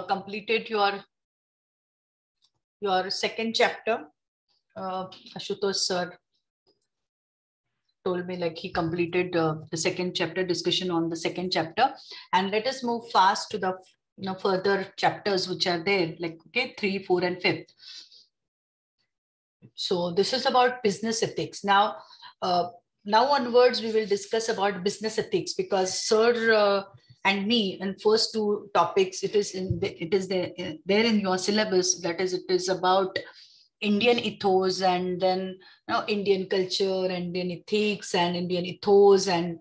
completed your second chapter. Ashutosh sir told me like he completed the second chapter, discussion on the second chapter, and let us move fast to the further chapters which are there, like 3, 4, and 5th. So this is about business ethics. Now onwards we will discuss about business ethics, because sir and me in first two topics, it is there in your syllabus. That is, it is about Indian ethos, and then Indian culture, Indian ethics, and Indian ethos, and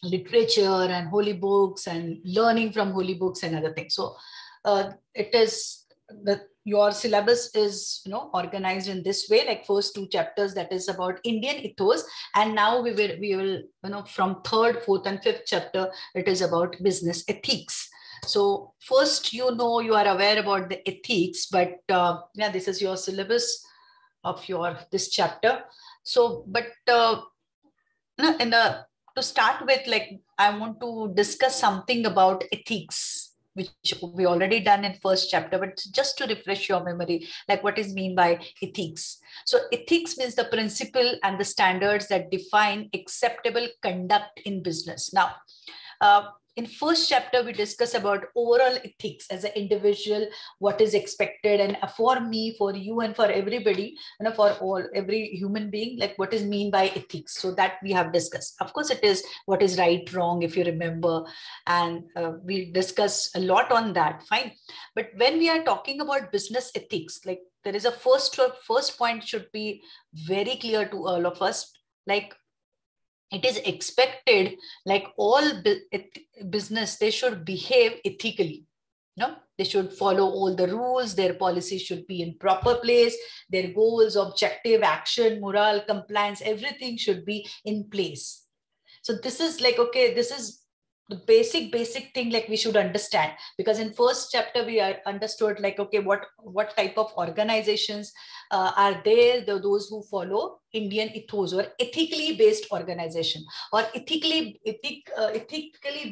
literature, and holy books, and learning from holy books, and other things. So it is that your syllabus is organized in this way, like first two chapters, that is about Indian ethos, and now we will from third, fourth, and fifth chapter, it is about business ethics. So first, you are aware about the ethics, but yeah, this is your syllabus of this chapter. So, but to start with, like, I want to discuss something about ethics, which we already done in first chapter, but just to refresh your memory, like what is mean by ethics. So ethics means the principle and the standards that define acceptable conduct in business. Now, in first chapter, we discuss about overall ethics as an individual, what is expected, and for me, for you, and for everybody, for every human being, like what is mean by ethics. So that we have discussed. Of course, it is what is right, wrong, if you remember, and we discuss a lot on that. Fine, but when we are talking about business ethics, like there is a first point should be very clear to all of us, like it is expected, like all business, they should behave ethically. They should follow all the rules, their policies should be in proper place, their goals, objective, action, moral, compliance, everything should be in place. So this is like, okay, this is the basic thing, like we should understand, because in first chapter we are understood, like, okay, what type of organizations are there, those who follow Indian ethos, or ethically based organization, or ethically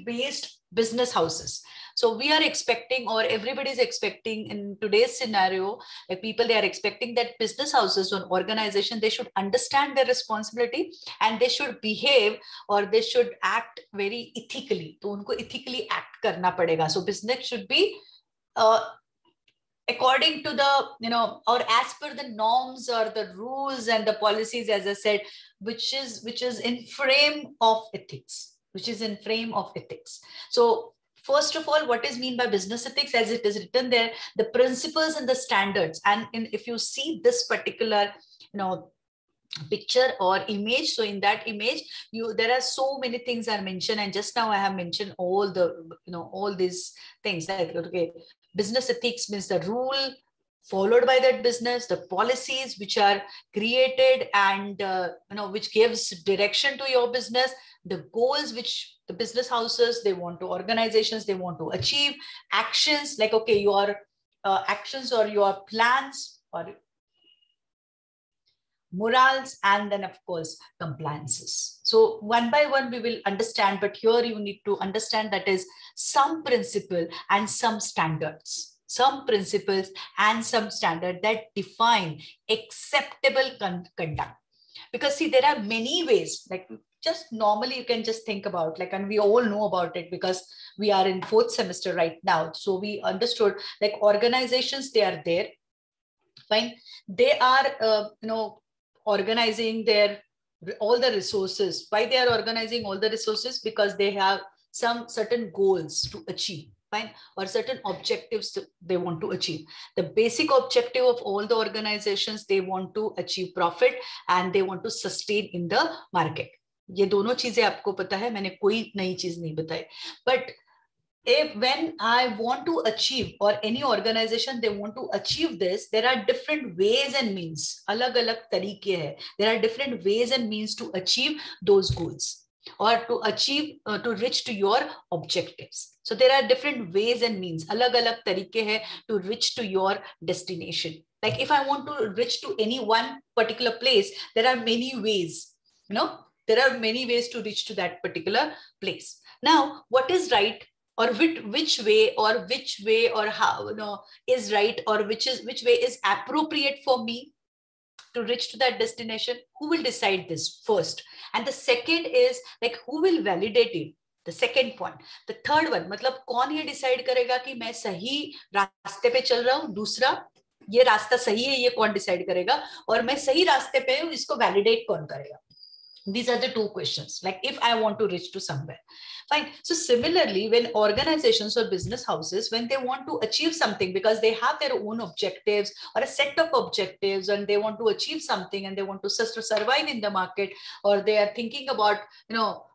based business houses. So we are expecting, or everybody is expecting in today's scenario, like people, they are expecting that business houses or organization, they should understand their responsibility, and they should behave, or they should act very ethically. तो उनको ethically act करना पड़ेगा. So business should be according to the, or as per the norms or the rules and the policies, as I said, which is in frame of ethics, So first of all, what is mean by business ethics, as it is written there, the principles and the standards. And if you see this particular, picture or image, so in that image, there are so many things are mentioned, and just now I have mentioned all the, all these things, like, okay, business ethics means the rule followed by that business, the policies which are created and which gives direction to your business, the goals which the business houses, organizations, they want to achieve, actions, like, okay, your actions or your plans, or morals, and then of course compliances. So one by one we will understand, but here you need to understand that is some principle and some standards, some principles and some standard that define acceptable conduct. Because see, there are many ways, like just normally you can just think about, like, and we all know about it because we are in fourth semester right now. So we understood, like, organizations, they are there, fine, they are organizing all the resources. Why they are organizing all the resources? Because they have some certain goals to achieve, fine, or certain objectives they want to achieve. The basic objective of all the organizations, they want to achieve profit and they want to sustain in the market. ये दोनों चीजें आपको पता है, मैंने कोई नई चीज नहीं बताई. But when I want to achieve, or any organization, they want to achieve this, there are different ways and means. Alag-alag tarike hai. There are different ways and means to achieve those goals, or to achieve, to reach to your objectives. So there are different ways and means. Alag-alag tarike hai to reach to your destination. Like if I want to reach to any one particular place, there are many ways, there are many ways to reach to that particular place. Now, what is right or which way or how, is right, or which way is appropriate for me to reach to that destination. Who will decide this first? And the second is like, who will validate it? The second point. The third one, मतलब कौन ये decide करेगा कि मैं सही रास्ते पे चल रहा हूँ? दूसरा, ये रास्ता सही है, ये कौन decide करेगा? और मैं सही रास्ते पे हूँ, इसको validate कौन करेगा? These are the two questions. Like, if I want to reach to somewhere, fine. So similarly, when organizations or business houses, when they want to achieve something, because they have their own objectives or a set of objectives, and they want to achieve something, and they want to survive in the market, or they are thinking about,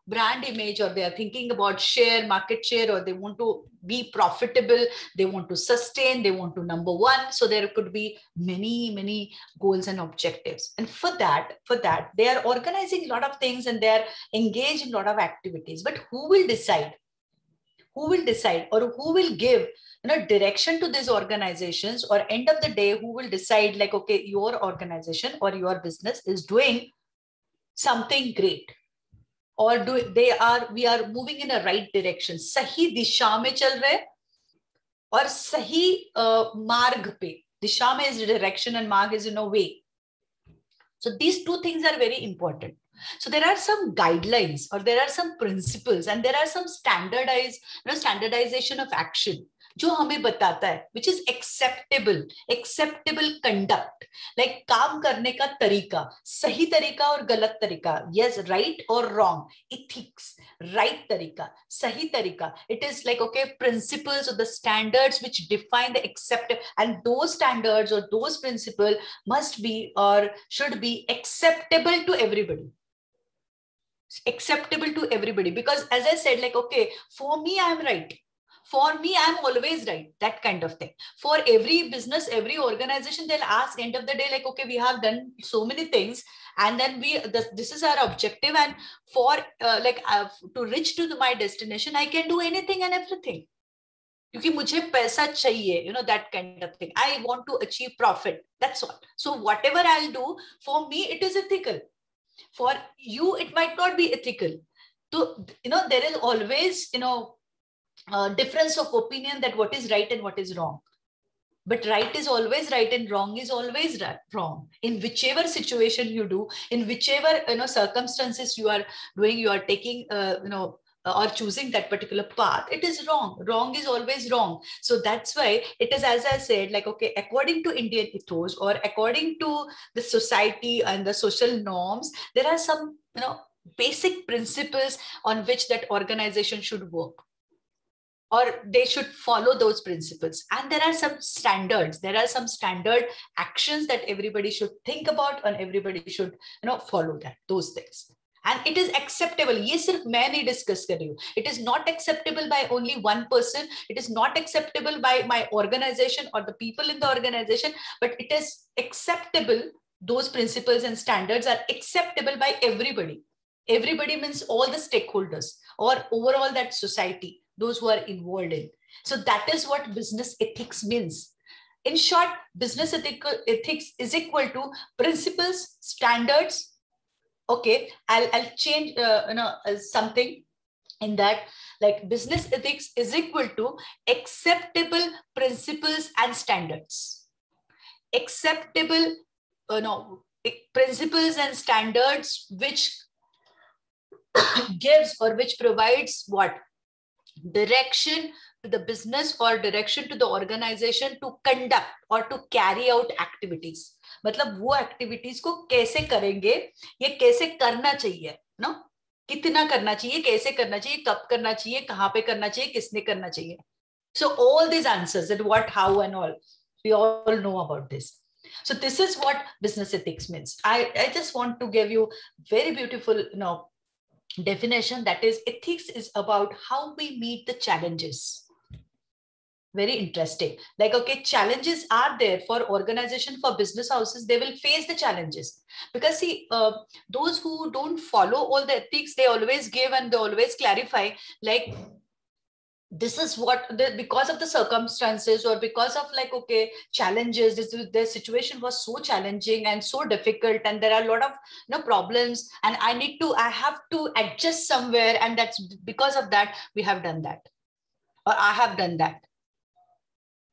brand image, or they are thinking about market share, or they want to be profitable, they want to sustain, they want to number one. So there could be many goals and objectives. And for that, they are organizing a lot of things, and they are engaged in a lot of activities. But who will decide? Who will decide, or who will give direction to these organizations? Or end of the day, who will decide, like, okay, your organization or your business is doing something great, or we are moving in a right direction, sahi disha mein chal rahe, or sahi marg pe. Disha mein is direction and marg is way. So these two things are very important. So there are some guidelines, or there are some principles, and there are some standardization of action जो हमें बताता है, which is acceptable conduct, like काम करने का तरीका, सही तरीका और गलत तरीका, yes, right or wrong, ethics, right तरीका, सही तरीका. It is like, okay, principles or the standards which define the acceptable, and those standards or those principles must be or should be acceptable to everybody. Acceptable to everybody, because as I said, like, okay, for me, I'm right. For me, I'm always right. That kind of thing. For every business, every organization, they'll ask end of the day, like, okay, we have done so many things, and then this is our objective, and for to reach to my destination, I can do anything and everything. क्योंकि मुझे पैसा चाहिए, that kind of thing. I want to achieve profit. That's all. So whatever I'll do, for me, it is ethical. For you, it might not be ethical. So, there is always, difference of opinion that what is right and what is wrong. But right is always right and wrong is always wrong. In whichever situation you do, in whichever circumstances you are doing, you are taking or choosing that particular path, it is wrong. Wrong is always wrong. So that's why it is, as I said, like, okay, according to Indian ethos, or according to the society and the social norms, there are some basic principles on which that organization should work, or they should follow those principles. And there are some standards, there are some standard actions that everybody should think about, and everybody should follow those things. And it is acceptable. ये सिर्फ मैं नहीं discuss कर रही हूँ. It is not acceptable by only one person. It is not acceptable by my organization or the people in the organization, but it is acceptable. Those principles and standards are acceptable by everybody. Everybody means all the stakeholders, or overall that society, those who are involved in. So that is what business ethics means. In short, business ethics is equal to principles, standards. Okay, I'll change something in that, like, business ethics is equal to acceptable principles and standards. Acceptable principles and standards which gives or which provides what? Direction to the business or direction to the organization to conduct or to carry out activities. मतलब वो activities को कैसे करेंगे, ये कैसे करना चाहिए, कितना करना चाहिए, कैसे करना चाहिए, कब करना चाहिए, कहाँ पे करना चाहिए, किसने करना चाहिए. So all these answers, that what, how, and all, we all know about this. So this is what business ethics means. I just want to give you very beautiful definition, that is, ethics is about how we meet the challenges. Very interesting. Like, okay, challenges are there for organization, for business houses. They will face the challenges, because see, those who don't follow all the ethics, they always give and they always clarify, like, this is what, because of the circumstances, or because of, like, okay, challenges, the situation was so challenging and so difficult, and there are a lot of problems, and I have to adjust somewhere, and that's because of that we have done that. or I have done that.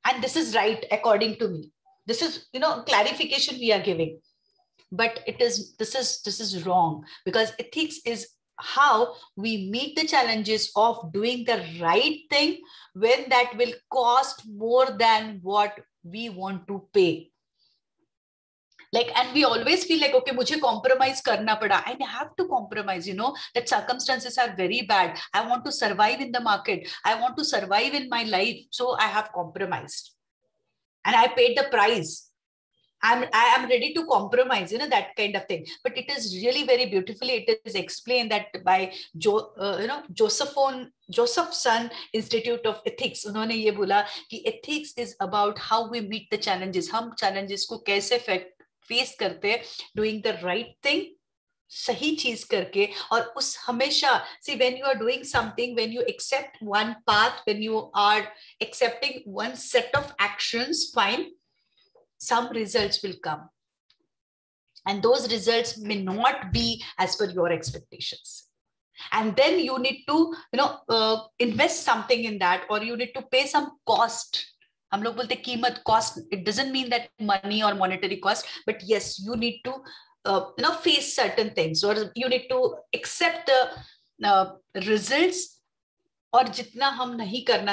And this is right according to me. This is, clarification we are giving. But this is wrong, because ethics is how we meet the challenges of doing the right thing when that will cost more than what we want to pay. Like, and we always feel like, okay, mujhe compromise karna pada. I have to compromise, that circumstances are very bad. I want to survive in the market. I want to survive in my life. So I have compromised. And I paid the price. I am ready to compromise, that kind of thing. But it is really very beautifully, it is explained that by Josephson Institute of Ethics. उन्होंने ये बोला कि ethics is about how we meet the challenges. हम challenges को कैसे face करते हैं, doing the right thing, सही चीज करके. और उस हमेशा, see, when you are doing something, when you accept one path, when you are accepting one set of actions, fine, some results will come. And those results may not be as per your expectations. And then you need to, invest something in that, or you need to pay some cost. हम लोग बोलते कीमत, cost. It doesn't mean that money or monetary cost, but yes, you need to, face certain things, or you need to accept the results. और जितना हम नहीं कर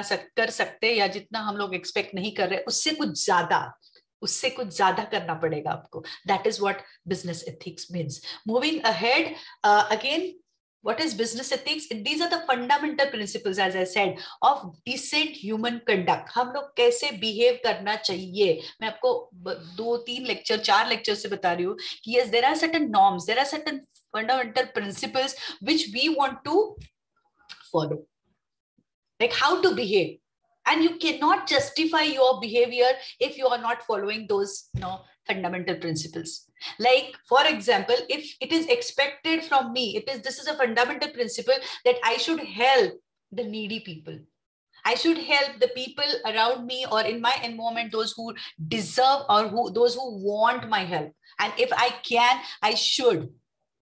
सकते, या जितना हम लोग expect नहीं कर रहे, उससे कुछ ज्यादा करना पड़ेगा आपको. That is what business ethics means. Moving ahead, again, what is business ethics? These are the fundamental principles, as I said, of decent human conduct. हम लोग कैसे behave करना चाहिए. मैं आपको 2-3 लेक्चर 4 लेक्चर से बता रही हूँ कि yes, there are certain norms, there are certain fundamental principles which we want to follow, like how to behave. And you cannot justify your behavior if you are not following those, fundamental principles. Like, for example, if it is expected from me, this is a fundamental principle that I should help the needy people. I should help the people around me or in my environment, those who deserve, or those who want my help. And if I can, I should.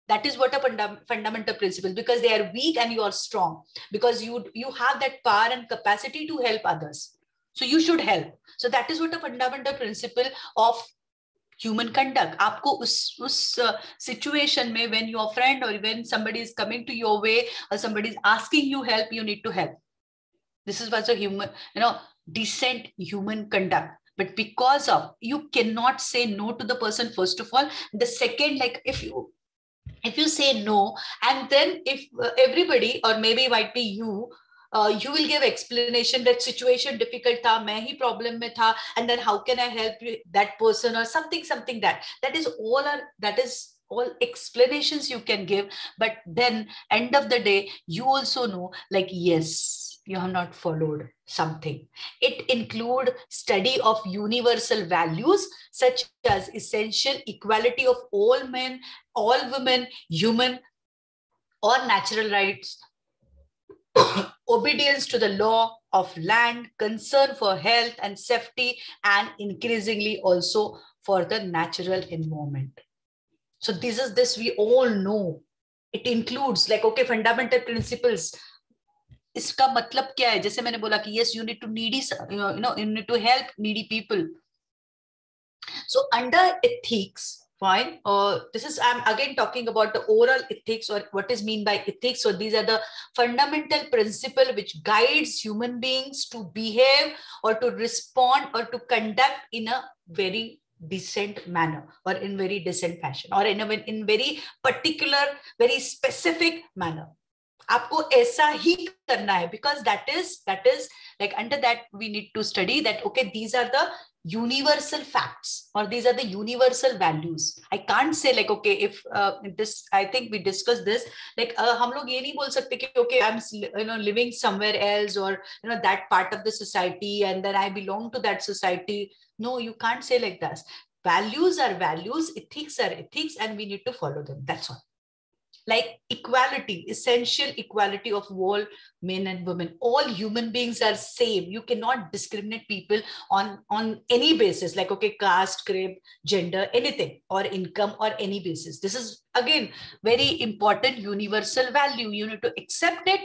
That is what a fundamental principle, because they are weak and you are strong, because you have that power and capacity to help others. So you should help. So that is what a fundamental principle of human conduct. आपको उस situation में, when your friend or when somebody is coming to your way or somebody is asking you help, you need to help. This is what's a human, decent human conduct. But because of, you cannot say no to the person, first of all. The second, like if you say no, and then if everybody, or maybe it might be you will give explanation that situation difficult tha, main hi problem mein tha, and then how can I help that person, or something that is all explanations you can give. But then end of the day, you also know, like, yes, you have not followed something. It include study of universal values such as essential equality of all men, all women, human or natural rights, obedience to the law of land, concern for health and safety, and increasingly also for the natural environment. So this we all know. It includes, like, okay, fundamental principles. इसका मतलब क्या है? जैसे मैंने बोला कि yes, you need to you need to help needy people. So under ethics, fine. This is, I'm again talking about the overall ethics, or what is mean by ethics. So these are the fundamental principle which guides human beings to behave or to respond or to conduct in a very decent manner, or in very decent fashion, or in very particular, very specific manner. आपको ऐसा ही करना है, because that is like, under that we need to study that, okay, these are the universal facts, or these are the universal values. I can't say like, okay, if this, I think we discussed this, like हम लोग ये नहीं बोल सकते कि okay, I'm living somewhere else, or that part of the society, and then I belong to that society. No, you can't say like that. Values are values, ethics are ethics, and we need to follow them. That's all. Like equality, essential equality of all men and women. All human beings are same. You cannot discriminate people on any basis, like, okay, caste, creed, gender, anything, or income, or any basis. This is again very important universal value. You need to accept it.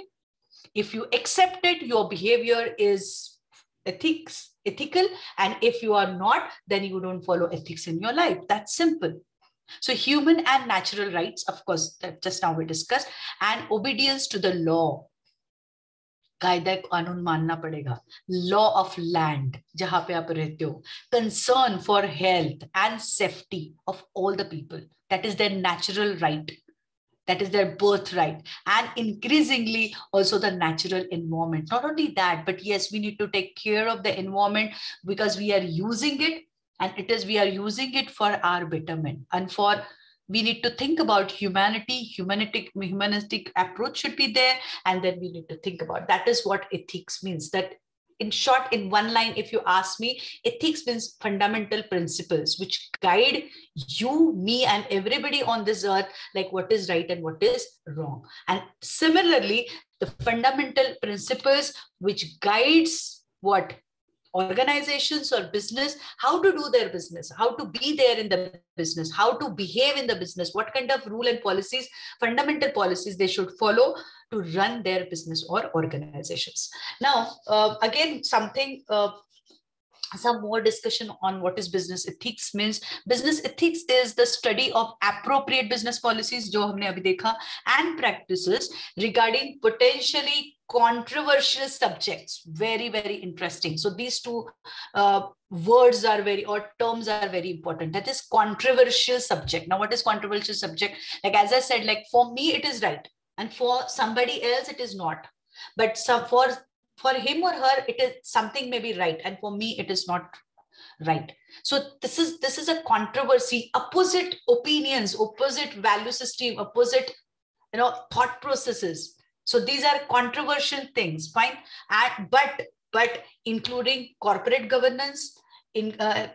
If you accept it, your behavior is ethical. And if you are not, then you don't follow ethics in your life. That's simple. So human and natural rights, of course, that just now we discussed, and obedience to the law. कायदा कानून मानना पड़ेगा. Law of land, जहां पे आप रहते हो. Concern for health and safety of all the people. That is their natural right. That is their birthright. And increasingly also the natural environment. Not only that, but yes, we need to take care of the environment because we are using it, and we are using it for our betterment. And we need to think about humanistic approach should be there. And then we need to think about, that is what ethics means. That in short, in one line, if you ask me, ethics means fundamental principles which guide you, me, and everybody on this earth, like what is right and what is wrong. And similarly, the fundamental principles which guides what organizations or business, how to do their business, how to be there in the business, how to behave in the business, what kind of rule and policies, fundamental policies they should follow to run their business or organizations. Now, again, some more discussion on what is business ethics means. Business ethics is the study of appropriate business policies, जो हमने अभी देखा, and practices regarding potentially controversial subjects. Very, very interesting. So these two words are terms are very important. That is controversial subject. Now, what is controversial subject? Like, as I said, like for me, it is right. And for somebody else, it is not. But for him or her, it is something may be right, and for me, it is not right. So this is a controversy, opposite opinions, opposite value system, opposite thought processes. So these are controversial things, fine. And but including corporate governance,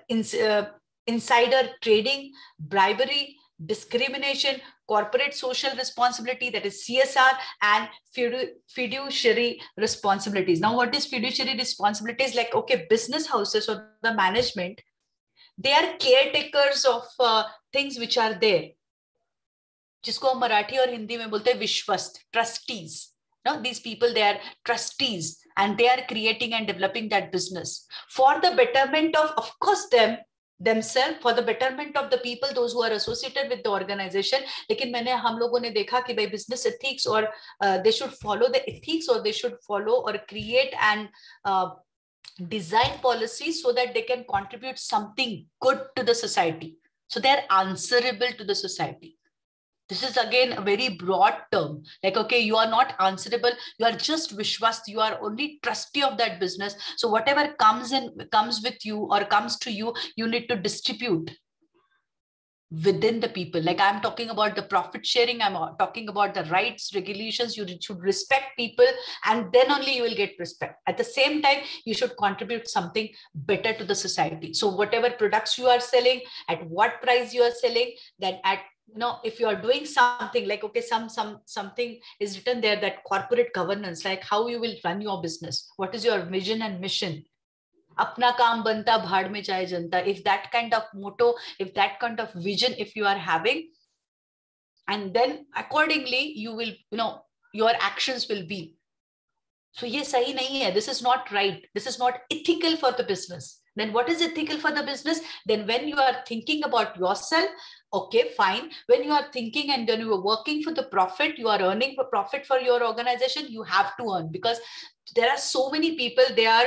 insider trading, bribery, discrimination, corporate social responsibility, that is CSR, and fiduciary responsibilities. Now, what is fiduciary responsibilities? Like, okay, business houses or the management, they are caretakers of things which are there. जिसको हम मराठी और हिंदी में बोलते हैं विश्वस्त, trustees. No, these people, they are trustees, and they are creating and developing that business for the betterment of course, themselves, for the betterment of the people, those who are associated with the organization. लेकिन हम लोगों ने देखा कि भाई business ethics, or they should follow the ethics, or they should follow or create and design policies so that they can contribute something good to the society. So they are answerable to the society. This is again a very broad term. Like, okay, you are not answerable. You are just vishwast. You are only trustee of that business. So whatever comes with you or comes to you, you need to distribute within the people. Like, I'm talking about the profit sharing. I'm talking about the rights, regulations. You should respect people, and then only you will get respect. At the same time, you should contribute something better to the society. So whatever products you are selling, at what price you are selling, then if you are doing something like, okay, something is written there, that corporate governance, like how you will run your business, what is your vision and mission, apna kaam banta bhaad mein jaye janta. If that kind of motto, if that kind of vision, if you are having, and then accordingly you will, your actions will be. So ye sahi nahi hai, this is not right, this is not ethical for the business. Then what is ethical for the business? Then when you are thinking about yourself, okay, fine. When you are thinking and then you are working for the profit, you are earning for profit for your organization, you have to earn, because there are so many people, they are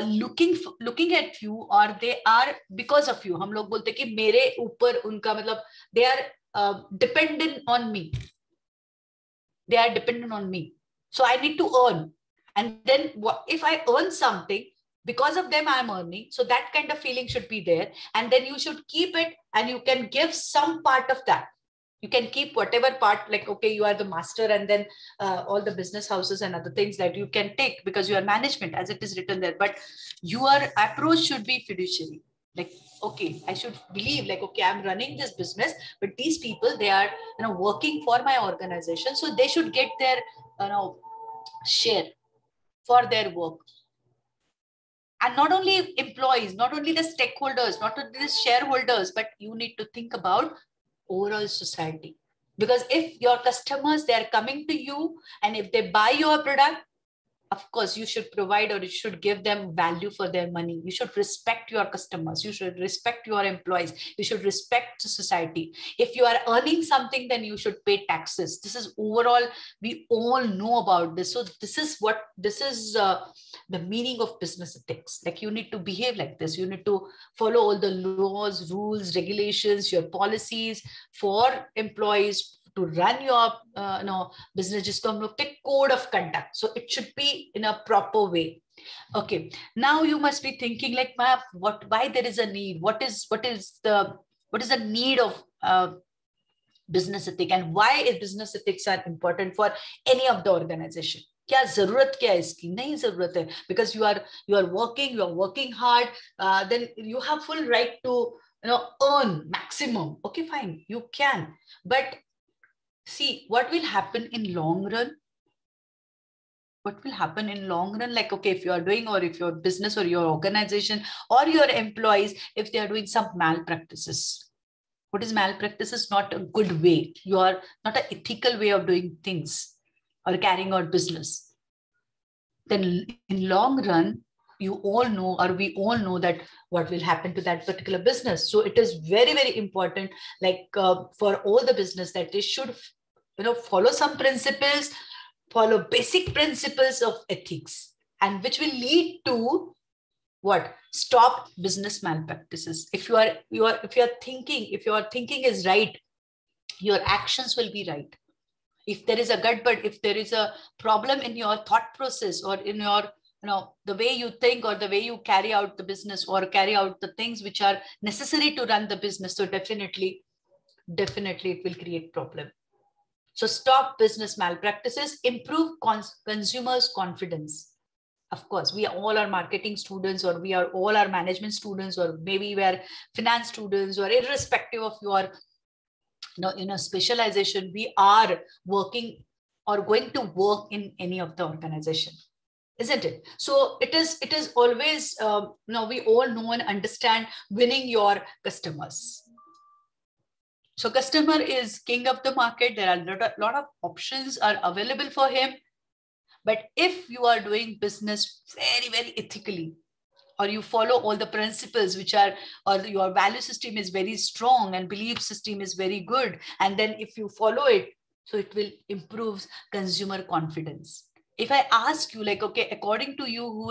looking at you, or they are because of you. हम लोग बोलते कि मेरे ऊपर उनका मतलब, they are dependent on me. They are dependent on me. So I need to earn. And then if I earn something, because of them I'm earning, so that kind of feeling should be there. And then you should keep it, and you can give some part of that. You can keep whatever part, like, okay, you are the master, and then all the business houses and other things that you can take because you are management, as it is written there. But your approach should be fiduciary. Like, okay, I should believe, like, okay, I'm running this business, but these people, they are working for my organization, so they should get their share for their work. And not only employees, not only the stakeholders, not only the shareholders, but you need to think about overall society. Because if your customers, they are coming to you, and if they buy your product, Of course, you should provide or you should give them value for their money. You should respect your customers. You should respect your employees. You should respect the society. If you are earning something, then you should pay taxes. This is overall, we all know about this. So this is the meaning of business ethics. Like you need to behave like this. You need to follow all the laws, rules, regulations, your policies for employees to run your business. Just come to pick code of conduct. So it should be in a proper way. Okay. Now you must be thinking like, why there is a need? What is the need of business ethics, and why business ethics are important for any of the organization? क्या जरूरत क्या है इसकी? नहीं जरूरत है, because you are working hard, then you have full right to earn maximum. Okay, fine, you can, but see what will happen in long run. What will happen in long run? Like, okay, if you are doing, or if your business or your organization or your employees, if they are doing some malpractices. What is malpractice? Not a good way. You are not an ethical way of doing things or carrying out business. Then in long run, you all know, or we all know, that what will happen to that particular business. So it is very, very important, like for all the business, that they should follow some principles, follow basic principles of ethics, and which will lead to what? Stop business malpractices. If your thinking is right, your actions will be right. If there is a gutbad, if there is a problem in your thought process, or in your the way you think, or the way you carry out the business, or carry out the things which are necessary to run the business, so definitely it will create problem. So stop business malpractices, improve consumers' confidence. Of course, we all are marketing students, or we are all are management students, or maybe we are finance students, or irrespective of your specialization, we are working or going to work in any of the organization, isn't it? So it is always we all know and understand winning your customers. So customer is king of the market. There are a lot of options are available for him. But if you are doing business very, very ethically, or you follow all the principles which are, or your value system is very strong and belief system is very good, and then if you follow it, so it will improve consumer confidence. If I ask you, like, okay, according to you,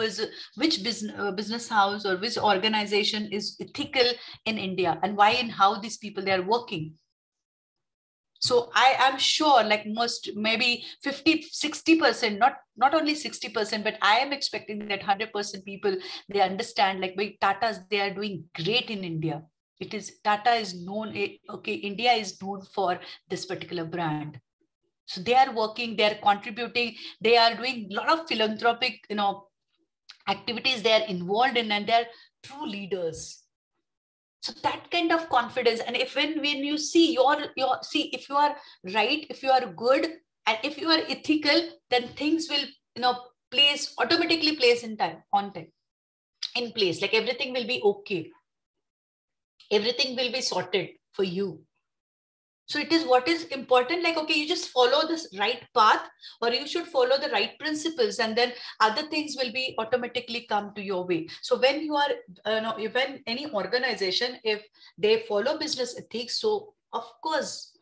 which business house or which organization is ethical in India, and why and how these people they are working? So I am sure, like most, maybe 50-60%, not only 60%, but I am expecting that 100% people, they understand, like, by Tata's, they are doing great in India. Tata is known, okay, India is known for this particular brand. So they are working, they are contributing, they are doing a lot of philanthropic, activities they are involved in, and they are true leaders. So that kind of confidence, and if when you see if you are right, if you are good, and if you are ethical, then things will automatically place in time, on time, in place. Like everything will be okay. Everything will be sorted for you. So it is what is important, like, okay, you just follow this right path, or you should follow the right principles, and then other things will be automatically come to your way. So when you are, when any organization, if they follow business ethics, so of course,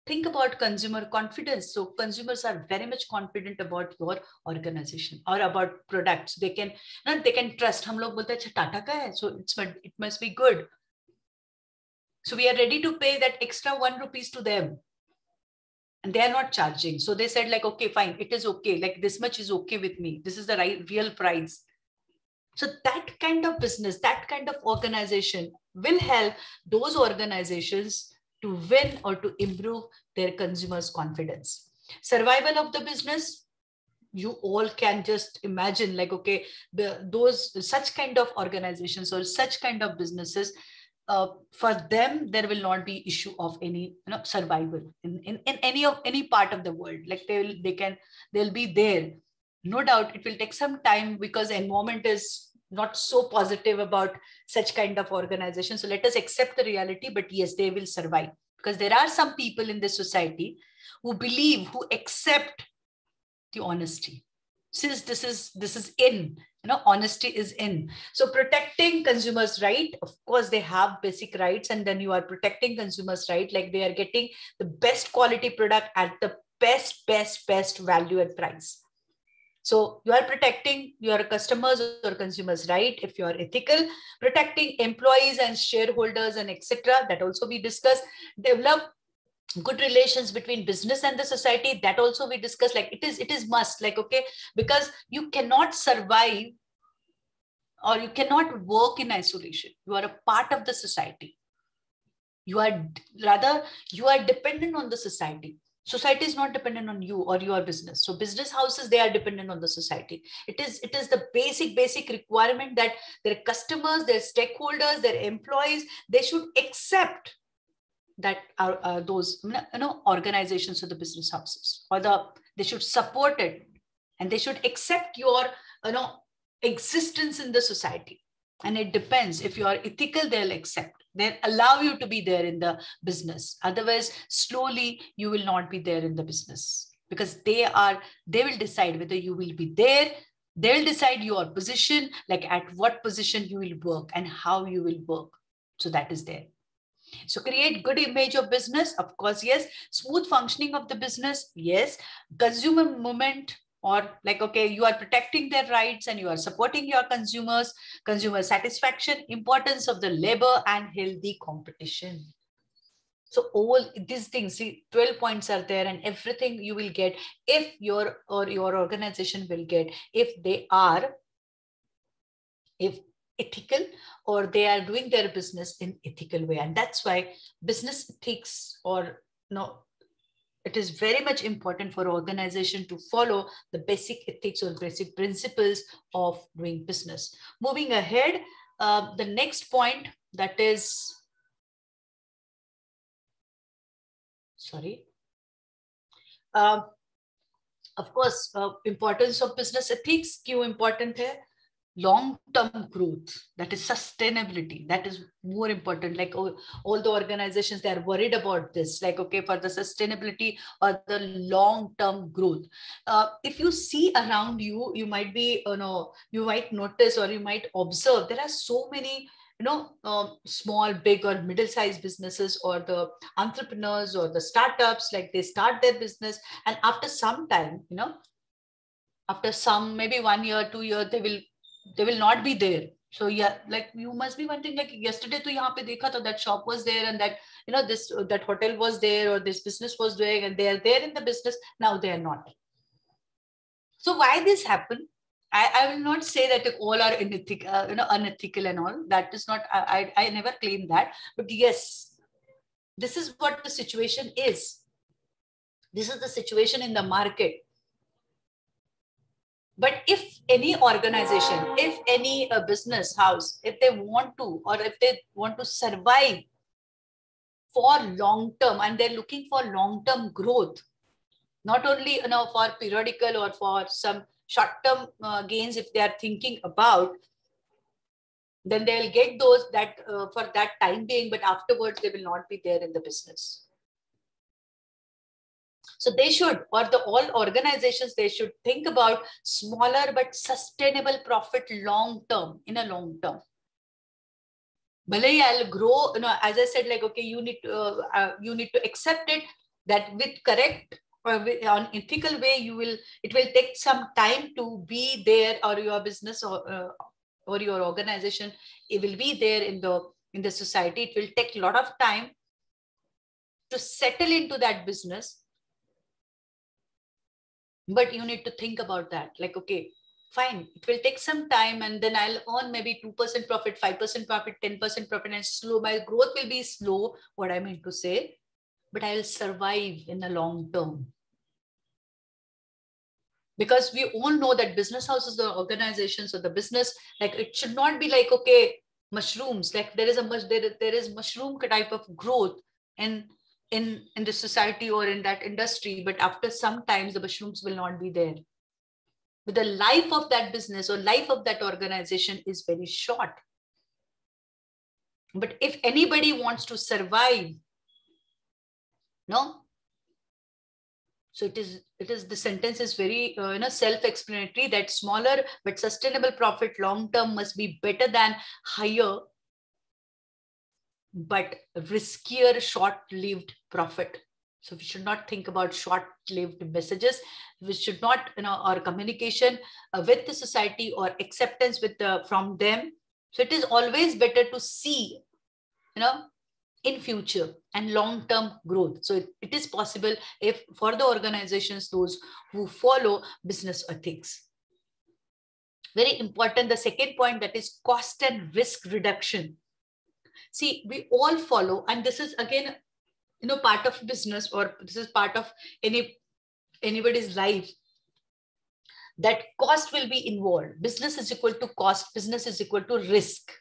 think about consumer confidence. So consumers are very much confident about your organization or about products. They can trust. हम लोग बोलते हैं अच्छा टाटा का है, so it must be good. So we are ready to pay that extra 1 rupees to them. And they are not charging. So they said, like, okay, fine, it is okay. Like this much is okay with me. This is the real price. So that kind of business, that kind of organization will help those organizations to win or to improve their consumers' confidence. Survival of the business, you all can just imagine, like, okay, such kind of organizations or such kind of businesses, for them, there will not be issue of any survival in any part of the world. Like they'll be there. No doubt it will take some time, because environment is not so positive about such kind of organization. So let us accept the reality, but yes, they will survive, because there are some people in this society who believe, who accept the honesty. since this is in, honesty is in. So protecting consumers' right, of course they have basic rights, and then you are protecting consumers' right, like they are getting the best quality product at the best value and price. So you are protecting your customers or consumers' right if you are ethical, protecting employees and shareholders and etc. That also we discuss. Develop good relations between business and the society, that also we discuss. Like it is must, like, okay, because you cannot survive or you cannot work in isolation. You are a part of the society. You are rather, you are dependent on the society. Society is not dependent on you or your business. So business houses, they are dependent on the society. It is the basic requirement that their customers, their stakeholders, their employees, they should accept that are those organizations or the business houses, or they should support it, and they should accept your existence in the society. And it depends, if you are ethical, they'll accept, they'll allow you to be there in the business. Otherwise, slowly you will not be there in the business, because they will decide whether you will be there. They'll decide your position, like at what position you will work and how you will work. So that is there. So create good image of business, of course, yes. Smooth functioning of the business, yes. Consumer movement, or like, okay, you are protecting their rights and you are supporting your consumers. Consumer satisfaction, importance of the labor, and healthy competition. So all these things, see, 12 points are there, and everything you will get if your organization will get, if they are ethical, or they are doing their business in ethical way. And that's why business ethics, or it is very much important for organization to follow the basic ethics or basic principles of doing business. Moving ahead, the next point, that is, sorry, of course, importance of business ethics, क्यों important है? Long-term growth, that is sustainability, that is more important. Like all the organizations, they are worried about this, like, okay, for the sustainability or the long-term growth. If you see around you, you might be, you might notice, or you might observe, there are so many, small, big or middle-sized businesses, or the entrepreneurs or the startups, like they start their business, and after some time, after some, maybe 1 year, 2 years, they will not be there. So yeah, like you must be wondering, like, yesterday to yahan pe dekha tha, that shop was there, and that that hotel was there, or this business was doing, and they are there in the business. Now they are not. So why this happened? I will not say that all are unethical and all. That is not, I never claim that. But yes, this is what the situation is. This is the situation in the market. But if any organization, if any business house, if they want to, or if they want to survive for long term, and they're looking for long term growth, not only for periodical or for some short term gains, if they are thinking about, then they'll get those that for that time being, but afterwards they will not be there in the business. So they should, or all organizations, they should think about smaller but sustainable profit long term, in a long term. Bhale I'll grow, as I said, like, okay, you need to accept it, that with correct or on ethical way, it will take some time to be there, or your business or your organization, it will be there in the society. It will take a lot of time to settle into that business. But you need to think about that, like, okay, fine, it will take some time, and then I'll earn maybe 2% profit, 5% profit, 10% profit, and slow, my growth will be slow, what I mean to say, but I'll survive in the long term. Because we all know that business houses, the organizations, or the business, like, it should not be like, okay, mushrooms, like there is mushroom type of growth in the society or in that industry, but after some times the mushrooms will not be there. But the life of that business or life of that organization is very short. But if anybody wants to survive, So it is the sentence is very self-explanatory, that smaller but sustainable profit long term must be better than higher but riskier short-lived profit. So we should not think about short-lived messages. We should not, our communication with the society or acceptance with from them. So it is always better to see, in future and long-term growth. So it is possible if for the organizations, those who follow business ethics. Very important, the second point, that is cost and risk reduction. See, we all follow, and this is again, part of business, or this is part of anybody's life, that cost will be involved. Business is equal to cost, business is equal to risk.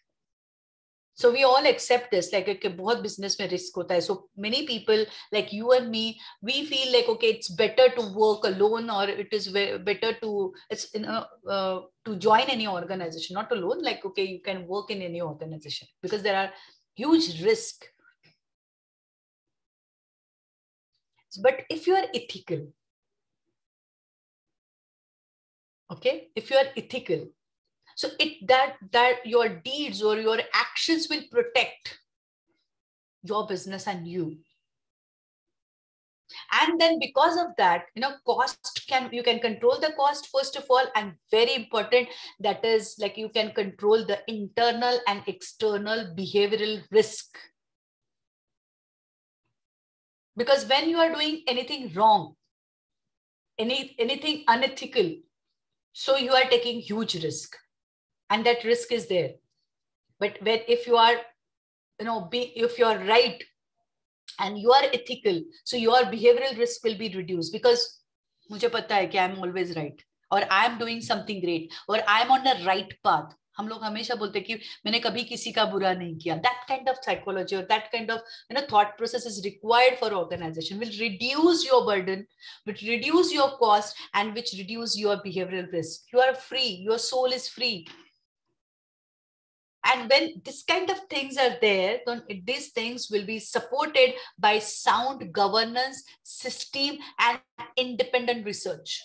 So we all accept this, like, okay, bahut business mein risk hota hai. So many people like you and me, we feel like, okay, it's better to work alone, or it is better to, to join any organization, not alone, like, okay, you can work in any organization because there are huge risk. But if you are ethical, okay, if you are ethical, so that your deeds or your actions will protect your business and you. And then because of that, you can control the cost first of all, and very important, that is like you can control the internal and external behavioral risk. Because when you are doing anything wrong, anything unethical, so you are taking huge risk, and that risk is there. But if you are, if you are right and you are ethical, so your behavioral risk will be reduced, because mujhe pata hai ki I am always right, or I am doing something great, or I am on the right path. हम लोग हमेशा बोलते हैं कि मैंने कभी किसी का बुरा नहीं किया. That kind of psychology or that kind of thought process is required for organization, will reduce your burden, which reduce your cost, and which reduce your behavioral risk. You are free, your soul is free. And when this kind of things are there, then these things will be supported by sound governance system and independent research.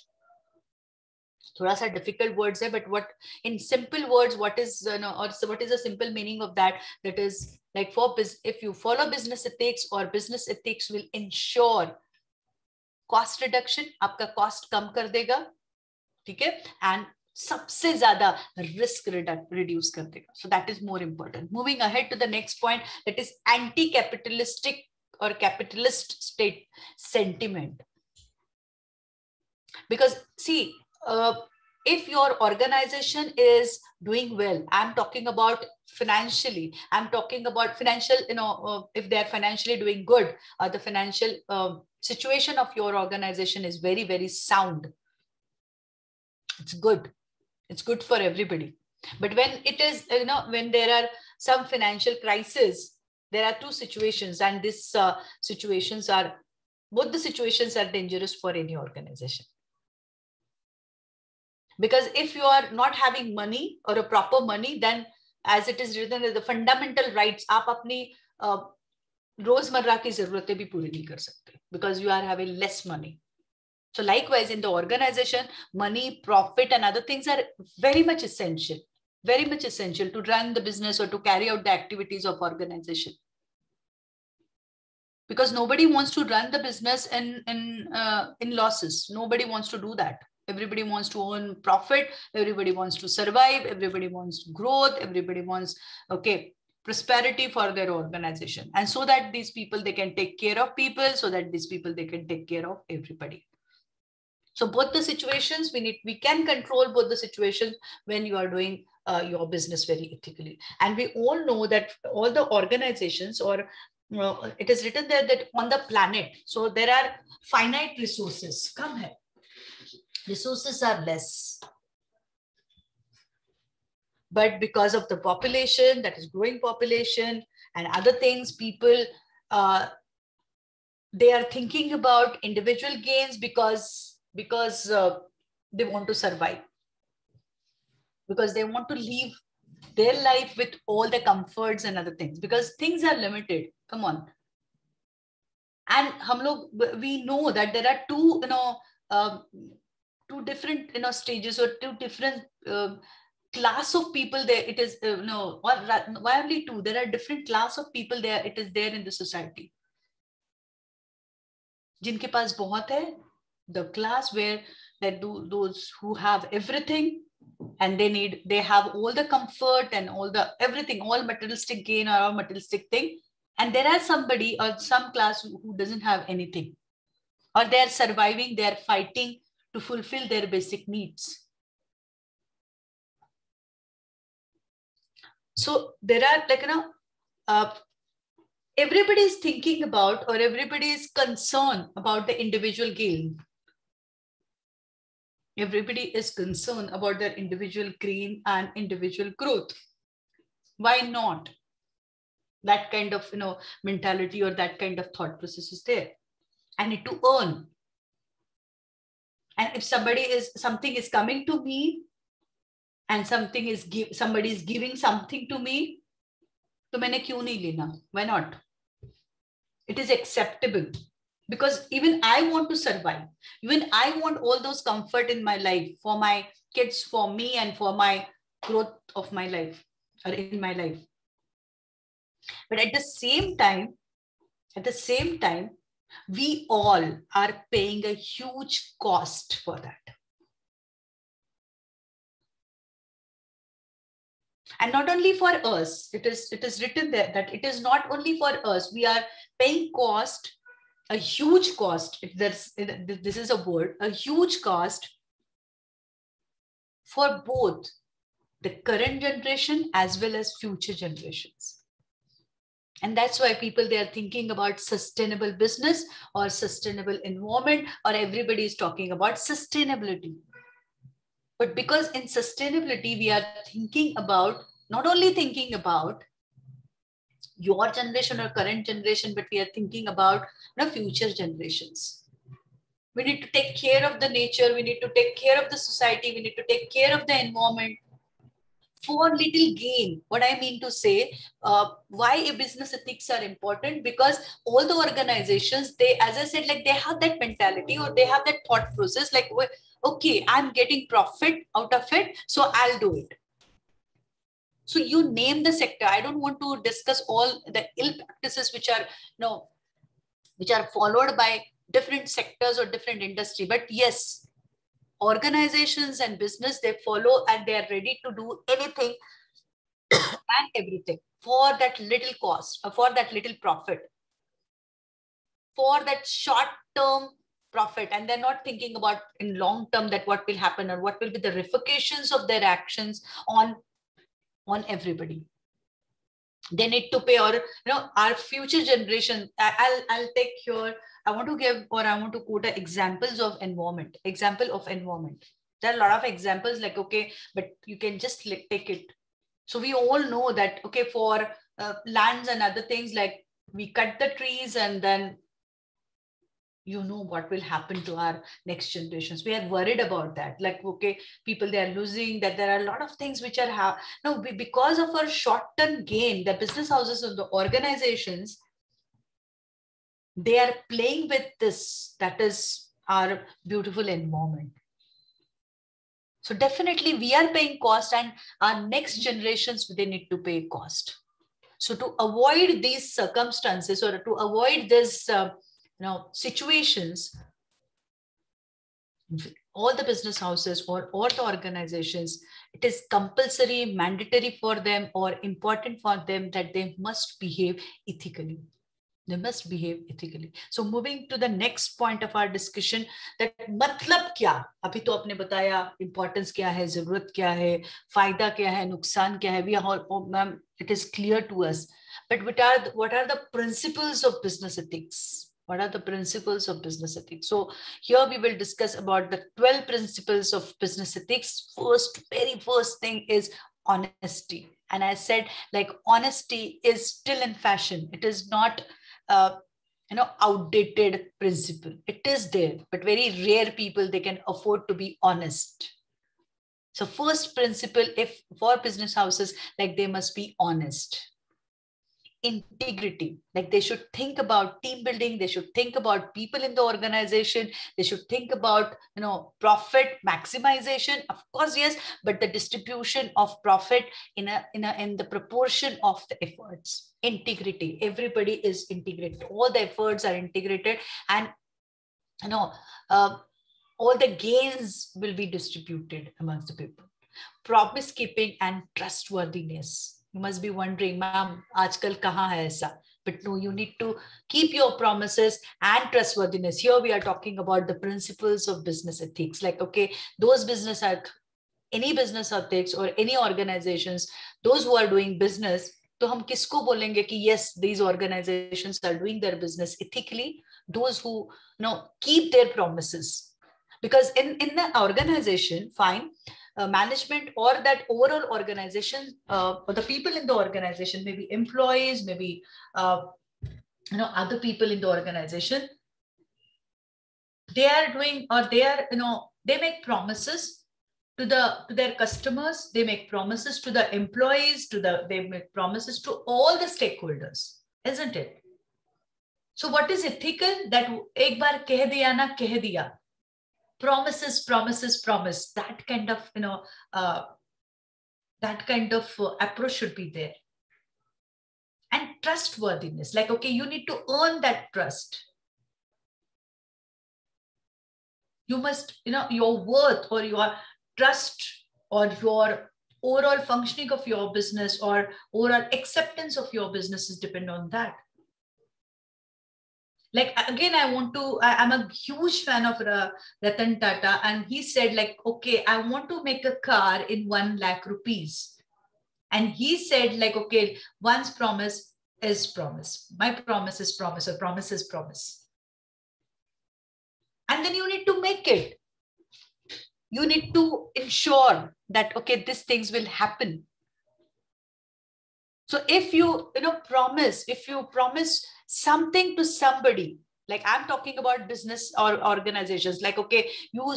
Thoda sa difficult words hai, but what in simple words, what is what is the simple meaning of that? That is like, if you follow business ethics, or business ethics will ensure cost reduction, आपका cost कम कर देगा, ठीक है, and सबसे ज्यादा risk reduce कर देगा. So that is more important. Moving ahead to the next point, that is anti-capitalistic or capitalist state sentiment. Because see, if your organization is doing well, I'm talking about financially, I'm talking about financial, if they're financially doing good, the financial situation of your organization is very, very sound. It's good. It's good for everybody. But when it is, when there are some financial crisis, there are two situations, and these situations are, both the situations are dangerous for any organization. Because if you are not having money or a proper money, then as it is written, the fundamental rights, आप अपनी रोजमर्रा की जरूरतें भी पूरी नहीं कर सकते, because you are having less money. So likewise, in the organization, money, profit, and other things are very much essential to run the business or to carry out the activities of organization. Because nobody wants to run the business in losses. Nobody wants to do that. Everybody wants to earn profit. Everybody wants to survive. Everybody wants growth. Everybody wants, prosperity for their organization. And so that these people, they can take care of people, so that these people, they can take care of everybody. So both the situations, we can control both the situations when you are doing your business very ethically. And we all know that all the organizations, or it is written there that on the planet, so there are finite resources. Come here. Resources are less. But because of the population, that is growing population and other things, people, they are thinking about individual gains because they want to survive, because they want to live their life with all the comforts and other things, because things are limited. Come on. And we know that there are two, two different, stages, or two different class of people there. It is, no, or why only two? There are different class of people there. It is there in the society. जिनके पास बहुत है, the class where that do those who have everything, and they have all the comfort and all the everything, all materialistic gain or all materialistic thing. And there are somebody or some class who doesn't have anything, or they are surviving, they are fighting to fulfill their basic needs. So there are, like, everybody is thinking about, or everybody is concerned about the individual gain. Everybody is concerned about their individual gain and individual growth. Why not? That kind of, mentality or that kind of thought process is there. I need to earn. And if something is coming to me, and somebody is giving something to me, तो मैंने क्यों नहीं लेना? Why not? It is acceptable, because even I want to survive. Even I want all those comfort in my life, for my kids, for me, and for my growth of my life, or in my life. But at the same time, we all are paying a huge cost for that. And not only for us, it is written there that it is not only for us. We are paying cost, a huge cost. This is a word, a huge cost for both the current generation as well as future generations. And that's why people, they are thinking about sustainable business or sustainable environment, or everybody is talking about sustainability. But because in sustainability, we are thinking about, not only thinking about your generation or current generation, but we are thinking about future generations. We need to take care of the nature. We need to take care of the society. We need to take care of the environment for little gain. What I mean to say, why business ethics are important, because all the organizations, they, as I said, like, they have that mentality, or they have that thought process, like, okay, I'm getting profit out of it, so I'll do it. So you name the sector. I don't want to discuss all the ill practices which are followed by different sectors or different industry. But yes, organizations and business, they follow, and they are ready to do anything and everything for that little cost, or for that little profit, for that short-term profit. And they're not thinking about in long term that what will happen, or what will be the ramifications of their actions on everybody. They need to pay, or our future generation. I'll take here, I want to give, or I want to quote examples of environment. There are a lot of examples, like, okay, but you can just take it. So we all know that, okay, for lands and other things, like, we cut the trees, and then what will happen to our next generations. We are worried about that. Like, okay, people, they are losing that. There are a lot of things which are because of our short-term gain, the business houses and the organizations, they are playing with this. That is our beautiful environment. So definitely we are paying cost, and our next generations, they need to pay cost. So to avoid these circumstances, or to avoid this situations, all the business houses or all the organizations, it is compulsory, mandatory for them, or important for them, that they must behave ethically. They must behave ethically. So moving to the next point of our discussion, that मतलब क्या? अभी तो आपने बताया importance क्या है, जरूरत क्या है, फायदा क्या है, नुकसान क्या है. We are all, ma'am, it is clear to us. But what are the principles of business ethics? What are the principles of business ethics? So here we will discuss about the 12 principles of business ethics. Very first thing is honesty. And I said, like, honesty is still in fashion. It is not outdated principle. It is there, but very rare people, they can afford to be honest. So first principle, if for business houses, like, they must be honest. integrity. Like they should think about team building. They should think about people in the organization. They should think about, profit maximization. Of course, yes, but the distribution of profit in the proportion of the efforts. Integrity. Everybody is integrated. All the efforts are integrated, and all the gains will be distributed amongst the people. Promise keeping and trustworthiness. You must be wondering, ma'am, aajkal kahan hai aisa? But no, you need to keep your promises and trustworthiness. Here we are talking about the principles of business ethics. Like, okay, any business ethics or any organizations, those who are doing business, तो हम किसको बोलेंगे कि yes, these organizations are doing their business ethically? Those who keep their promises. Because in the organization, fine, management or that overall organization, or the people in the organization, maybe employees, maybe other people in the organization, they are doing, or they are, they make promises to their customers, they make promises to the employees, they make promises to all the stakeholders, isn't it? So what is ethical? That ek baar keh diya na keh diya. Promises, promise. That kind of approach should be there. And trustworthiness, like, okay, you need to earn that trust. You must, your worth or your trust or your overall functioning of your business or overall acceptance of your business is depend on that. Like, again, I'm a huge fan of Ratan Tata, and he said, like, okay, I want to make a car in 1 lakh rupees. And he said, like, okay, one's promise is promise. My promise is promise, or promise is promise. And then you need to make it. You need to ensure that, okay, these things will happen. So if you promise something to somebody, like I'm talking about business or organizations, like, okay, you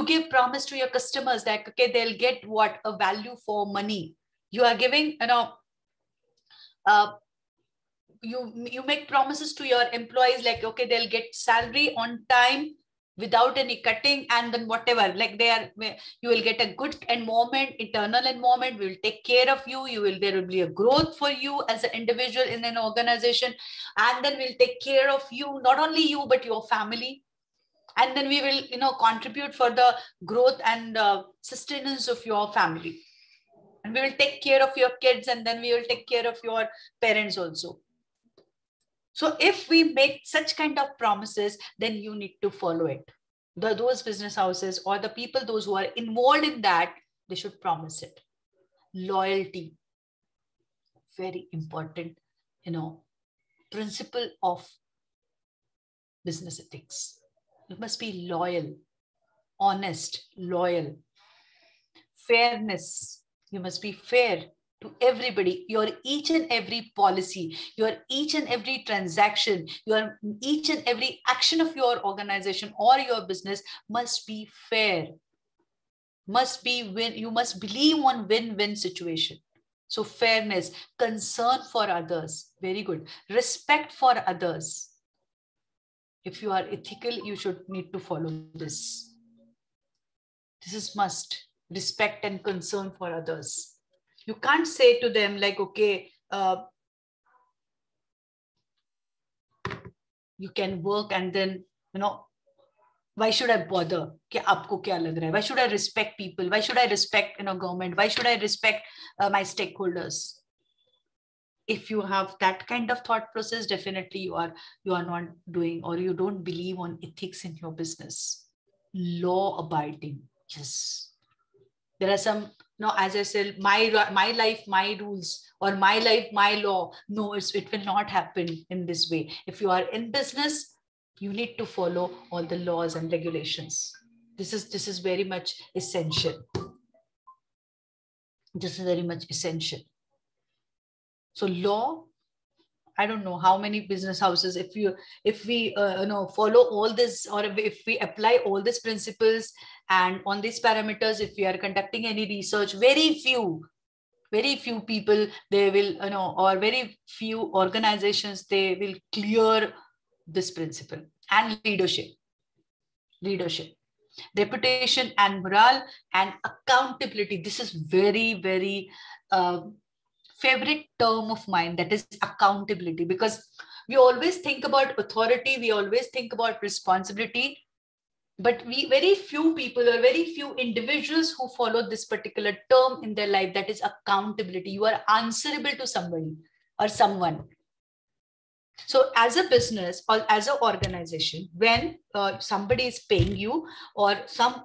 give promise to your customers that, okay, they'll get a value for money. You are giving, you make promises to your employees, like, okay, they'll get salary on time without any cutting, and then whatever, like you will get a good environment, internal environment, we will take care of you, there will be a growth for you as an individual in an organization, and then we'll take care of you, not only you, but your family. And then we will, contribute for the growth and sustenance of your family. And we will take care of your kids, and then we will take care of your parents also. So if we make such kind of promises, then you need to follow it. Those business houses or the people, those who are involved in that, they should promise it. Loyalty, very important, principle of business ethics. You must be loyal, honest, loyal. Fairness, you must be fair to everybody. Your each and every policy, your each and every transaction, your each and every action of your organization or your business must be fair. Must be you must believe on win-win situation. So fairness, concern for others, very good. Respect for others. If you are ethical, you need to follow this. This is must. Respect and concern for others. You can't say to them like, okay, you can work and then, why should I bother? Why should I respect people? Why should I respect, government? Why should I respect my stakeholders? If you have that kind of thought process, definitely you are not doing, or you don't believe on ethics in your business. Law abiding, yes. There are some, as I said, my life, my rules, or my life, my law. No, it will not happen in this way. If you are in business, you need to follow all the laws and regulations. This is very much essential. This is very much essential. So law, I don't know how many business houses, if we follow all this, or if we apply all these principles and on these parameters, if we are conducting any research, very few Very few people, they will, or very few organizations, they will clear this principle. And leadership, reputation and morale and accountability. This is very, very favorite term of mine, that is accountability, because we always think about authority, we always think about responsibility, but very few people or very few individuals who follow this particular term in their life, that is accountability. You are answerable to somebody or someone. So as a business or as an organization, when somebody is paying you, or some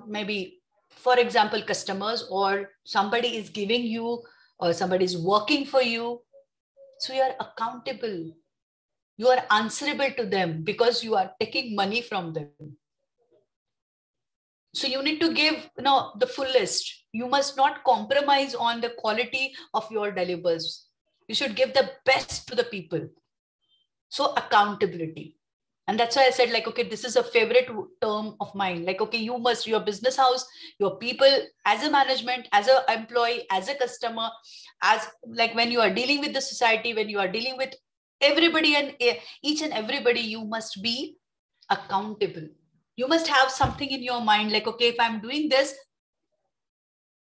maybe, for example, customers, or somebody is giving you, or somebody is working for you, so you are accountable. You are answerable to them because you are taking money from them. So you need to give, the fullest. You must not compromise on the quality of your delivers. You should give the best to the people. So accountability. And that's why I said, like, okay, this is a favorite term of mine. Like, okay, you must, your business house, your people, as a management, as an employee, as a customer, as like when you are dealing with the society, when you are dealing with everybody and each and everybody, you must be accountable. You must have something in your mind, like, okay, if I'm doing this,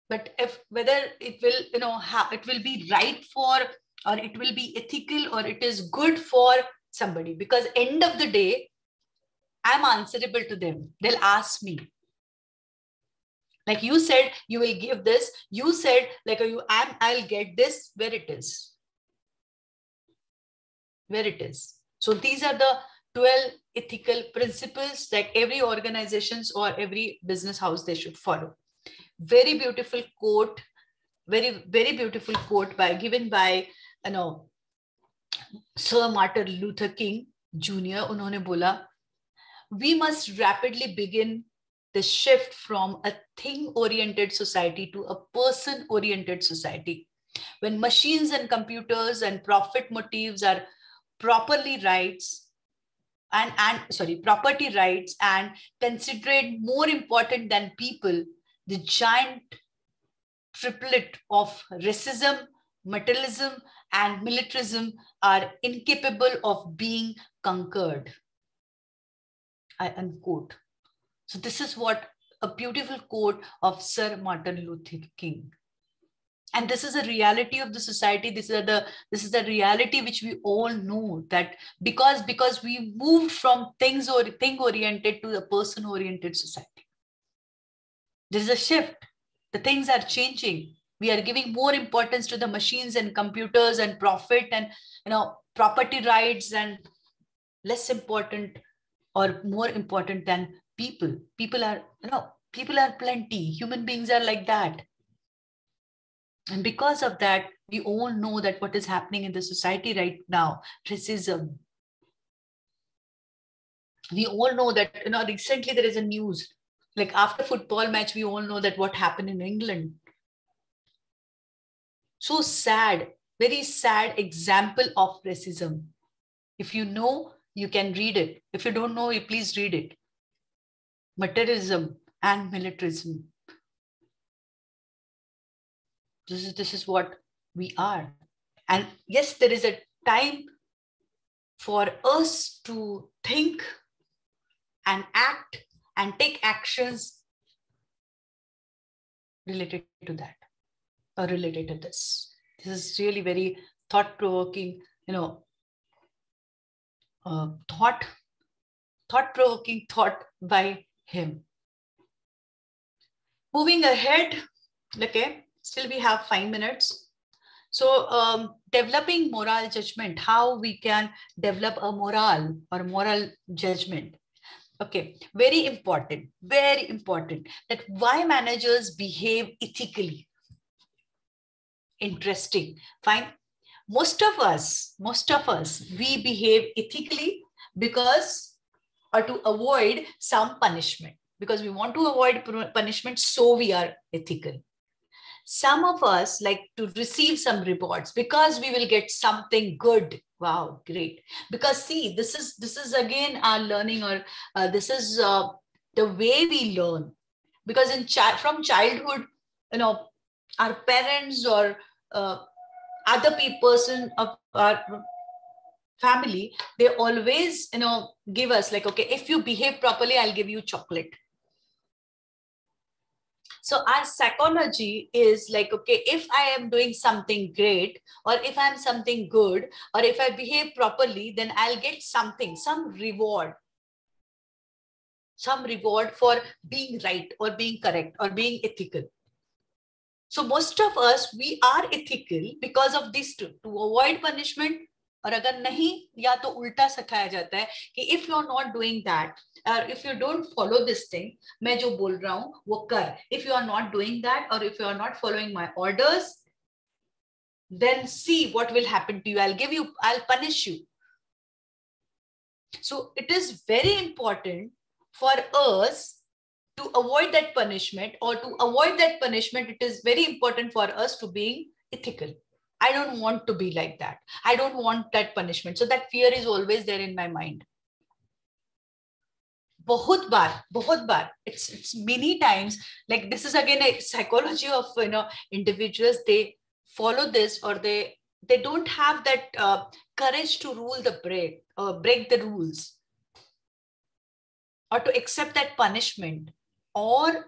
but if whether it will, it will be right for, or it will be ethical, or it is good for somebody, because end of the day, I'm answerable to them. They'll ask me. Like you said, you will give this. You said, like, I'll get this, where it is. Where it is. So these are the 12 ethical principles that every organizations or every business house, they should follow. Very beautiful quote, very, very beautiful quote given by, Sir Martin Luther King Jr. उन्होंने बोला, we must rapidly begin the shift from a thing-oriented society to a person-oriented society. When machines and computers and profit motives are property rights and considered more important than people, the giant triplet of racism, materialism, and militarism are incapable of being conquered. I unquote. So this is what a beautiful quote of Sir Martin Luther King. And this is a reality of the society. This is the reality which we all know, that because we moved from thing oriented to a person oriented society. There is a shift. The things are changing. We are giving more importance to the machines and computers and profit and property rights, and less important or more important than people. People are plenty. Human beings are like that. And because of that, we all know that what is happening in the society right now, racism. We all know that, recently there is a news, like after football match, we all know that what happened in England. So sad, very sad example of racism. If you know, you can read it. If you don't know, you please read it. Materialism and militarism. This is what we are. And yes, there is a time for us to think and act and take actions related to that, or related to this. This is really very thought-provoking, thought-provoking thought by him. Moving ahead, okay, still we have 5 minutes. So developing moral judgment, how we can develop a moral or moral judgment. Okay, very important that why managers behave ethically. Interesting. Fine. Most of us, we behave ethically because, or to avoid some punishment, because we want to avoid punishment, so we are ethical. Some of us like to receive some rewards because we will get something good. Wow, great. Because see, this is again our learning, or this is the way we learn. Because from childhood, our parents or other person of our family, they always, give us like, okay, if you behave properly, I'll give you chocolate. So our psychology is like, okay, if I am doing something great, or if I'm something good, or if I behave properly, then I'll get something, some reward for being right or being correct or being ethical. So most of us, we are ethical because of these two, to avoid punishment. और अगर नहीं, या तो उल्टा सिखाया जाता है कि if you're not doing that, or if you don't follow this thing, मैं जो बोल रहा हूँ वो कर. If you are not doing that, or if you are not following my orders, then see what will happen to you. I'll punish you. So it is very important for us to avoid that punishment, or to avoid that punishment, it is very important for us to be ethical. I don't want to be like that. I don't want that punishment. So that fear is always there in my mind. बहुत बार, it's many times. Like this is again a psychology of individuals. They follow this, or they don't have that courage to break the rules, or to accept that punishment, or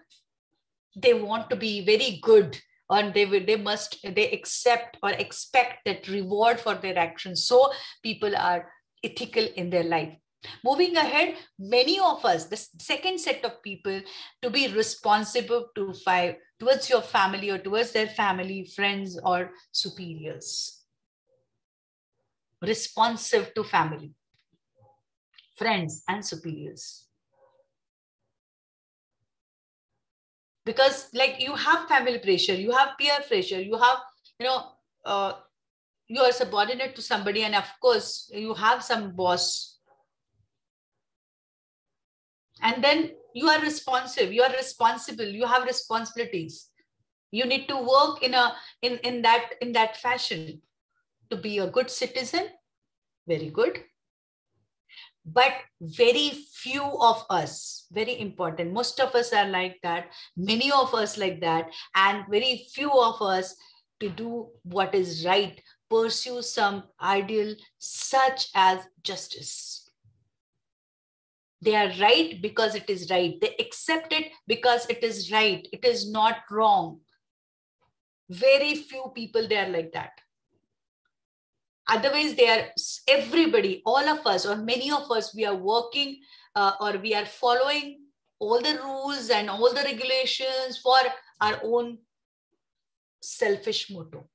they want to be very good, or they accept or expect that reward for their actions. So people are ethical in their life. Moving ahead, many of us, the second set of people, to be responsible towards your family, or towards their family, friends, or superiors. Responsive to family, friends, and superiors. Because like you have family pressure, you have peer pressure, you have, you are subordinate to somebody, and of course you have some boss. And then you are responsive, you are responsible, you have responsibilities. You need to work in that fashion to be a good citizen. Very good. But very few of us, very important, most of us are like that, many of us like that, and very few of us to do what is right, pursue some ideal such as justice. They are right because it is right. They accept it because it is right. It is not wrong. Very few people, they are like that. Otherwise, everybody, all of us, or many of us, we are working or we are following all the rules and all the regulations for our own selfish motto.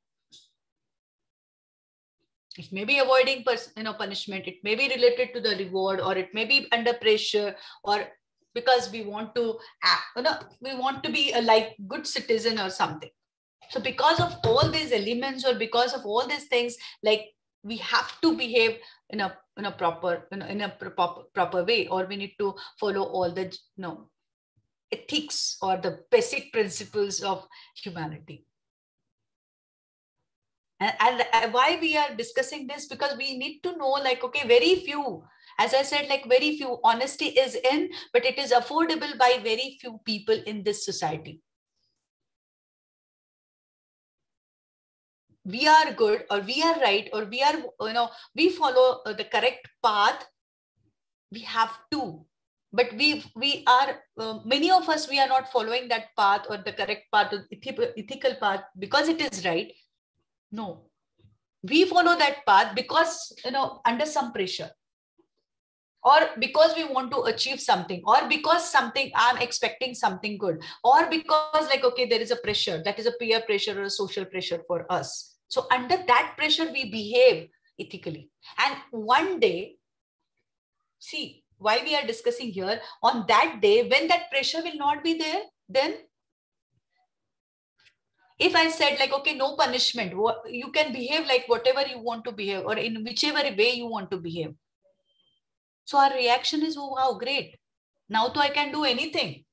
It may be avoiding punishment. It may be related to the reward, or it may be under pressure, or because we want to we want to be a like good citizen or something. So because of all these elements, or because of all these things, like we have to behave in a proper way, or we need to follow all the ethics or the basic principles of humanity. And why we are discussing this? Because we need to know, like, okay, very few, as I said, like very few, honesty is in, but it is affordable by very few people in this society. We are good, or we are right, or we are, we follow the correct path. We have to, but we are, many of us, we are not following that path, or the correct path, or ethical path, because it is right. No, we follow that path because, under some pressure, or because we want to achieve something, or because I'm expecting something good, or because, like, okay, there is a pressure, that is a peer pressure or a social pressure for us. So under that pressure, we behave ethically. And one day, see, why we are discussing here, on that day, when that pressure will not be there, then if I said, like, okay, no punishment, you can behave like whatever you want to behave, or in whichever way you want to behave. So our reaction is, oh, wow, great. Now I can do anything.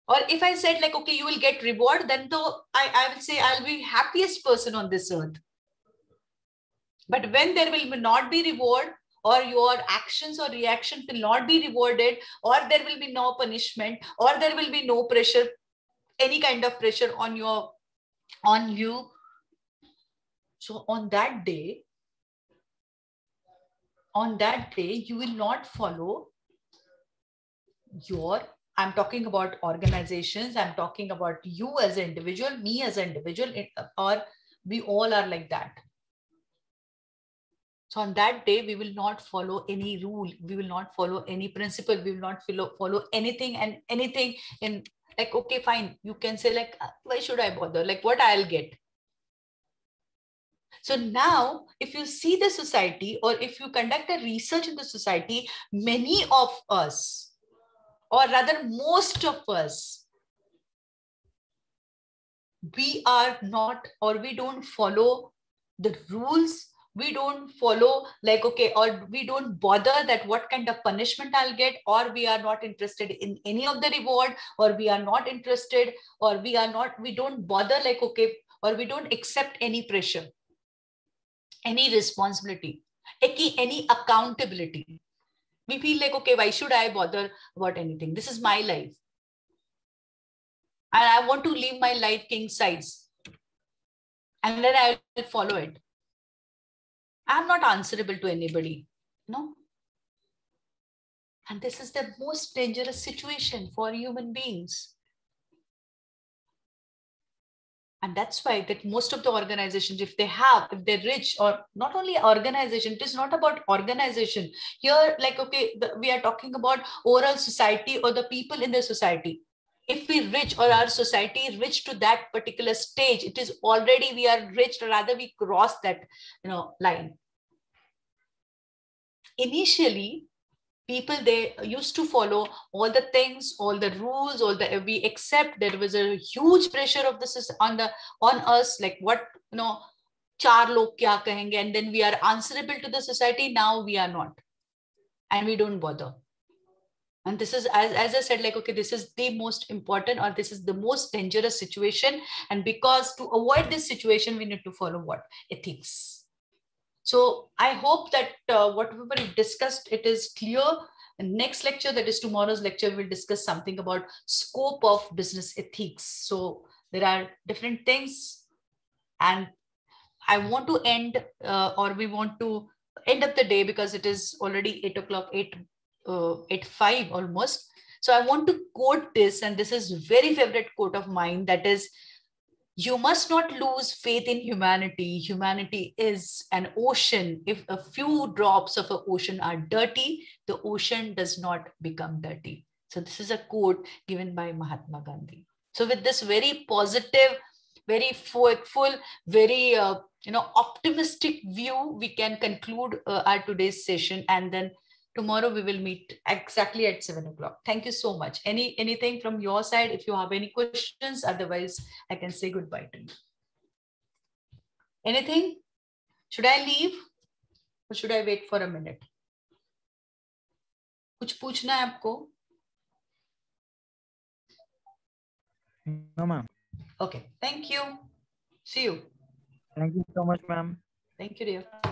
Or if I said, like, okay, you will get reward, then I will say I'll be happiest person on this earth. But when there will not be reward, or your actions or reactions will not be rewarded, or there will be no punishment, or there will be no pressure, any kind of pressure on you. So on that day, you will not follow I'm talking about organizations, I'm talking about you as an individual, me as an individual, or we all are like that. So on that day, we will not follow any rule, we will not follow any principle, we will not follow anything and anything in like, okay, fine. You can say like, why should I bother? Like what I'll get. So now, if you see the society, or if you conduct a research in the society, many of us, or rather most of us, we are not, or we don't follow the rules. We don't follow like, okay, or we don't bother that what kind of punishment I'll get, or we are not interested in any of the reward, or we are not interested, or we don't bother like, okay, or we don't accept any pressure, any responsibility, any accountability. We feel like, okay, why should I bother about anything? This is my life. And I want to live my life king size. And then I will follow it. I'm not answerable to anybody. No. And this is the most dangerous situation for human beings. And that's why that most of the organizations, if they're rich, or not only organization, it is not about organization. Here, like, okay, we are talking about overall society or the people in the society. If we rich, or our society is rich to that particular stage, it is already, we are rich, or rather we cross that, line. Initially, people, they used to follow all the things, all the rules, we accept. There was a huge pressure of this on us, like what, char log kya kahenge, and then we are answerable to the society. Now we are not, and we don't bother. And this is, as I said, like, okay, this is the most important, or this is the most dangerous situation. And because to avoid this situation, we need to follow what? Ethics. So I hope that whatever we discussed, it is clear. The next lecture, that is tomorrow's lecture, we'll discuss something about scope of business ethics. So there are different things, and I want to end, or we want to end up the day, because it is already 8 o'clock, 8:05 almost. So I want to quote this, and this is very favorite quote of mine. That is, you must not lose faith in humanity. Humanity is an ocean. If a few drops of an ocean are dirty, the ocean does not become dirty. So this is a quote given by Mahatma Gandhi. So with this very positive, very full, very optimistic view, we can conclude our today's session, and then tomorrow we will meet exactly at 7 o'clock. Thank you so much. Anything from your side? If you have any questions, otherwise I can say goodbye to you. Anything? Should I leave or should I wait for a minute? कुछ पूछना है आपको? No, ma'am. Okay. Thank you. See you. Thank you so much, ma'am. Thank you, dear.